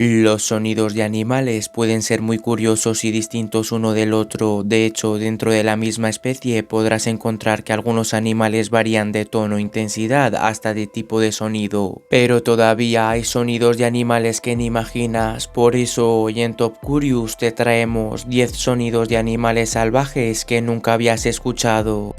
Los sonidos de animales pueden ser muy curiosos y distintos uno del otro. De hecho, dentro de la misma especie podrás encontrar que algunos animales varían de tono, intensidad, hasta de tipo de sonido. Pero todavía hay sonidos de animales que ni imaginas. Por eso hoy en Top Curious te traemos 10 sonidos de animales salvajes que nunca habías escuchado.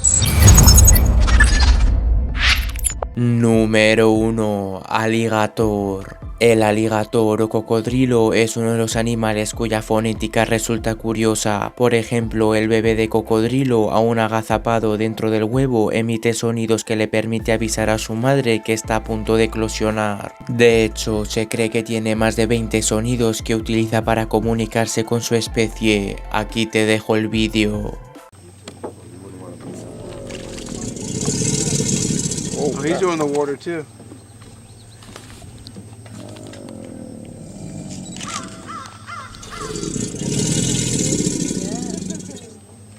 Número 1. Aligator. El aligator o cocodrilo es uno de los animales cuya fonética resulta curiosa. Por ejemplo, el bebé de cocodrilo, aún agazapado dentro del huevo, emite sonidos que le permite avisar a su madre que está a punto de eclosionar. De hecho, se cree que tiene más de 20 sonidos que utiliza para comunicarse con su especie. Aquí te dejo el vídeo. Oh, he's doing the water too.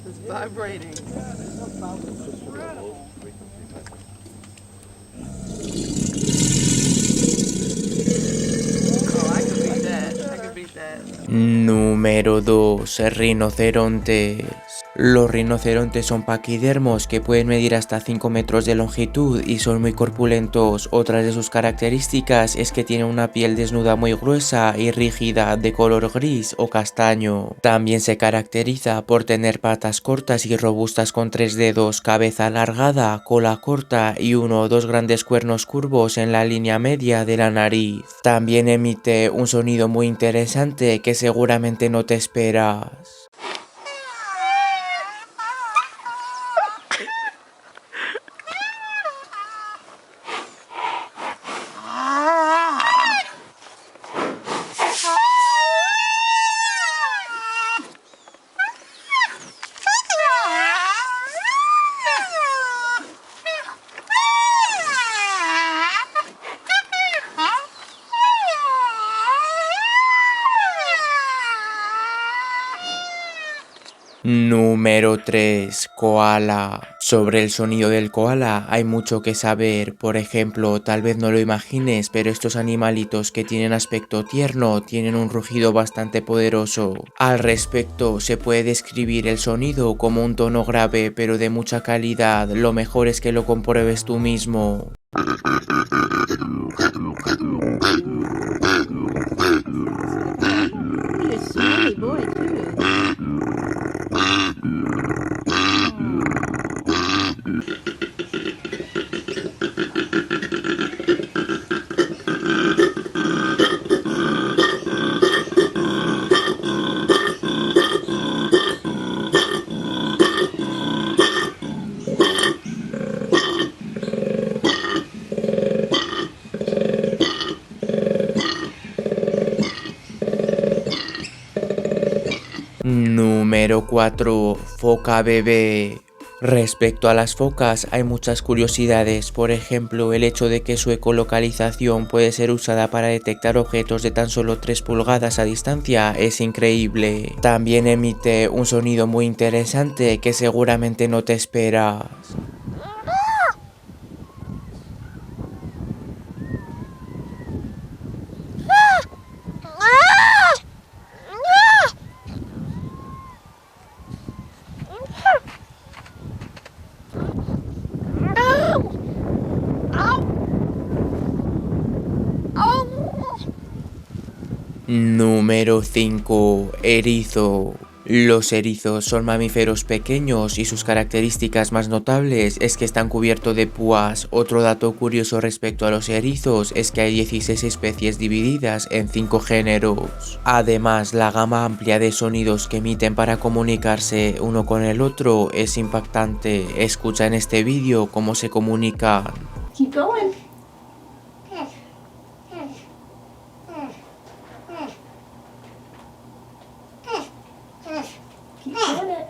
It's vibrating. Oh, I could beat that. I could beat that. Número 2. Rinocerontes. Los rinocerontes son paquidermos que pueden medir hasta 5 metros de longitud y son muy corpulentos. Otra de sus características es que tienen una piel desnuda muy gruesa y rígida de color gris o castaño. También se caracteriza por tener patas cortas y robustas con 3 dedos, cabeza alargada, cola corta y uno o dos grandes cuernos curvos en la línea media de la nariz. También emite un sonido muy interesante que seguramente no te esperas. Número 3. Koala. Sobre el sonido del koala hay mucho que saber. Por ejemplo, tal vez no lo imagines, pero estos animalitos que tienen aspecto tierno tienen un rugido bastante poderoso. Al respecto, se puede describir el sonido como un tono grave pero de mucha calidad. Lo mejor es que lo compruebes tú mismo. He's a smelly boy too. Número 4. Foca bebé. Respecto a las focas hay muchas curiosidades, por ejemplo el hecho de que su ecolocalización puede ser usada para detectar objetos de tan solo 3 pulgadas a distancia es increíble. También emite un sonido muy interesante que seguramente no te esperas. Número 5. Erizo. Los erizos son mamíferos pequeños y sus características más notables es que están cubiertos de púas. Otro dato curioso respecto a los erizos es que hay 16 especies divididas en 5 géneros. Además, la gama amplia de sonidos que emiten para comunicarse uno con el otro es impactante. Escucha en este vídeo cómo se comunican. Keep going. Keep doing it.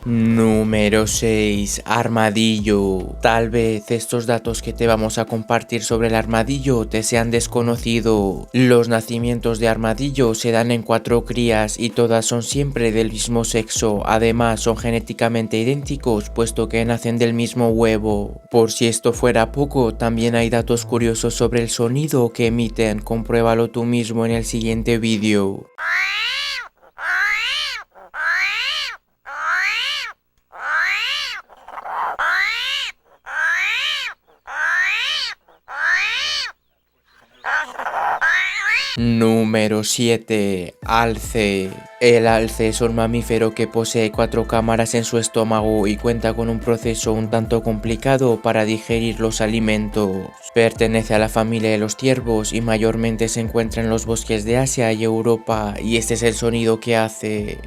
Número 6. Armadillo. Tal vez estos datos que te vamos a compartir sobre el armadillo te sean desconocidos. Los nacimientos de armadillo se dan en 4 crías y todas son siempre del mismo sexo. Además son genéticamente idénticos puesto que nacen del mismo huevo. Por si esto fuera poco, también hay datos curiosos sobre el sonido que emiten. Compruébalo tú mismo en el siguiente vídeo. Número 7. Alce. El alce es un mamífero que posee 4 cámaras en su estómago y cuenta con un proceso un tanto complicado para digerir los alimentos. Pertenece a la familia de los ciervos y mayormente se encuentra en los bosques de Asia y Europa, y este es el sonido que hace.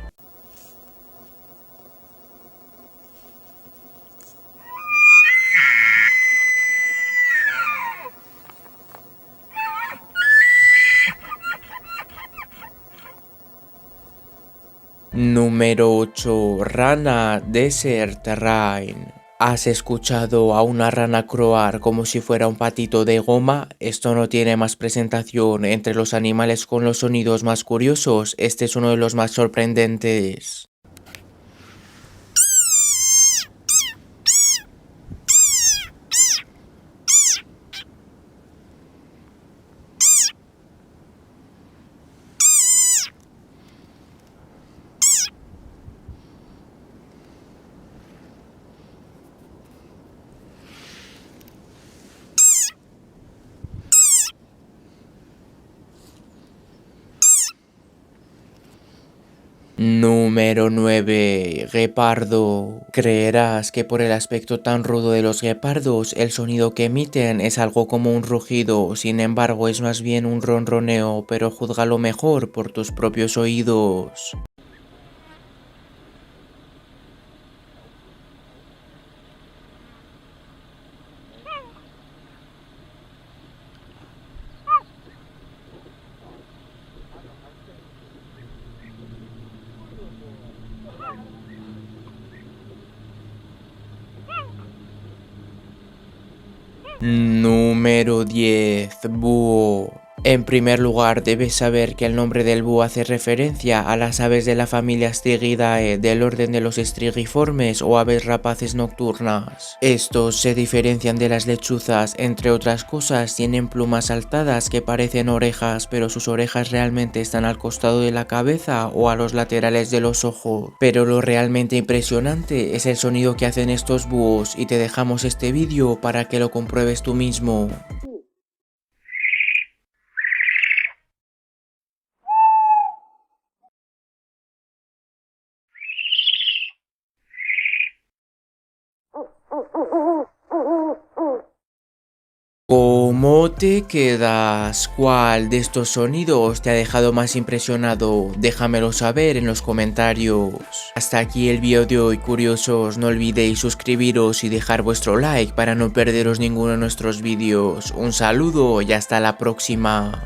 Número 8. Rana Desert Rain. ¿Has escuchado a una rana croar como si fuera un patito de goma? Esto no tiene más presentación. Entre los animales con los sonidos más curiosos, este es uno de los más sorprendentes. Número 9. Guepardo. Creerás que por el aspecto tan rudo de los guepardos, el sonido que emiten es algo como un rugido, sin embargo es más bien un ronroneo, pero júzgalo mejor por tus propios oídos. Número 10. Búho. En primer lugar, debes saber que el nombre del búho hace referencia a las aves de la familia Stygidae, del orden de los estrigiformes o aves rapaces nocturnas. Estos se diferencian de las lechuzas, entre otras cosas, tienen plumas saltadas que parecen orejas, pero sus orejas realmente están al costado de la cabeza o a los laterales de los ojos. Pero lo realmente impresionante es el sonido que hacen estos búhos, y te dejamos este vídeo para que lo compruebes tú mismo. ¿Cómo te quedas? ¿Cuál de estos sonidos te ha dejado más impresionado? Déjamelo saber en los comentarios. Hasta aquí el vídeo de hoy, curiosos. No olvidéis suscribiros y dejar vuestro like para no perderos ninguno de nuestros vídeos. Un saludo y hasta la próxima.